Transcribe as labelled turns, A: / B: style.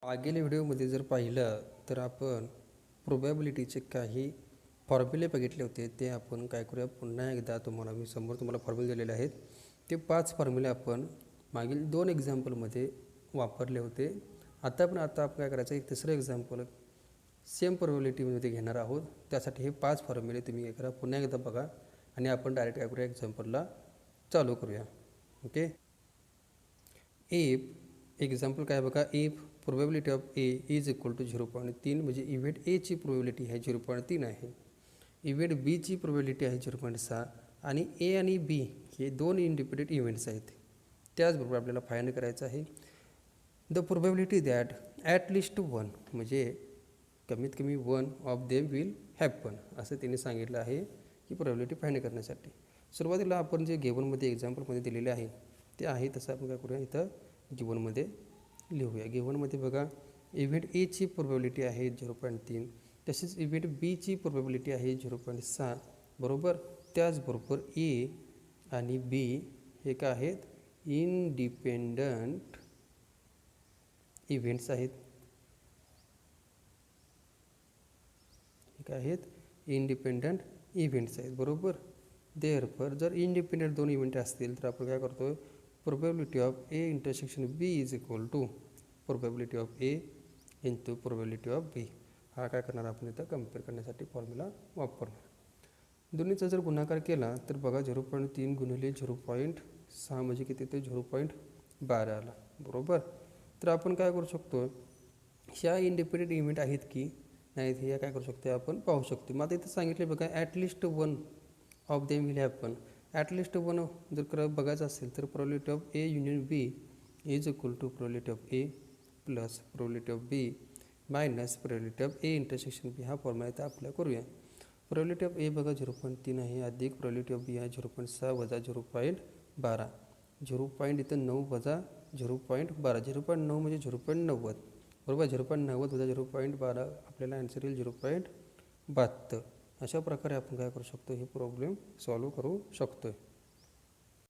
A: मागील व्हिडिओमध्ये जर पाहिलं तर आपण प्रोबॅबिलिटीचे काही फॉर्म्युले बघितले होते. ते आपण काय करूया, पुन्हा एकदा मी समोर तुम्हाला फॉर्म्युले दिलेले आहेत. ते 5 फॉर्म्युले आपण मागील 2 एक्झाम्पलमध्ये वापरले होते. आता आपण काय करायचं, एक तिसरं एक्झाम्पल सेम प्रोबॅबिलिटीमध्ये घेणार आहोत. त्यासाठी हे 5 फॉर्म्युले तुम्ही काय करा, पुन्हा एकदा बघा आणि आपण डायरेक्ट काय करूया, एक्झाम्पलला चालू करूया. ओके. इफ एक्झाम्पल काय बघा, if probability of A is equal to 0.3 म्हणजे इव्हेंट एची प्रोबॅबिलिटी आहे 0.3 आहे. इव्हेंट बीची प्रोबॅबिलिटी आहे 0.6 आणि ए आणि बी हे 2 इंडिपेंडेंट इव्हेंट्स आहेत. त्याचबरोबर आपल्याला फाइंड करायचं आहे the probability that at least 1 म्हणजे कमीत कमी 1 ऑफ देम विल हॅपन असं त्यांनी सांगितलं आहे की प्रोबॅबिलिटी फाइंड करण्यासाठी. सुरुवातीला आपण जे गिव्हनमध्ये एक्झाम्पलमध्ये दिलेले आहे ते आहे तसं आपण काय करूया, इथं गिव्हनमध्ये लिहूया. गिव्हनमध्ये बघा, इव्हेंट एची प्रोबॅबिलिटी आहे 0.3, तसेच इव्हेंट बीची प्रोबॅबिलिटी आहे 0.6 बरोबर. त्याचबरोबर ए आणि बी हे काय आहेत, इंडिपेंडंट इव्हेंट्स आहेत. हे काय आहेत, इंडिपेंडंट इव्हेंट्स आहेत बरोबर. देअरफॉर जर इंडिपेंडंट 2 इव्हेंट असतील तर आपण काय करतो, probability of A intersection B is equal to probability of A into probability of B. हा काय करणार, आपण इथं कम्पेअर करण्यासाठी फॉर्म्युला वापरणार. दोन्हीचा जर गुणाकार केला तर बघा 0.3 गुणिले 0.6 म्हणजे किती, ते 0.12 आला बरोबर. तर आपण काय करू शकतो, ह्या इंडिपेंडेंट इव्हेंट आहेत की नाहीत हे काय करू शकतो आपण पाहू शकतो. मग आता इथं सांगितले बघा, at least 1 of them will happen. At least 1 जर बघायचं असेल तर probability of A union B is equal to probability of A plus probability of B minus probability of A intersection B. हा फॉर्म्युला इथं अप्लाय करूया. प्रोबॅबिलिटी ऑफ ए बघा 0.3 आहे, अधिक प्रोबॅबिलिटी ऑफ बी आहे 0.6 वजा 0.12. 0. इथं 9 वजा 0.12, 0.9 म्हणजे 0.90 बरोबर. 0.90 वजा 0.12 आपल्याला आन्सर येईल 0.72. अशा प्रकारे आपण काय करू शकतो, हे प्रॉब्लेम सॉल्व्ह करू शकतो.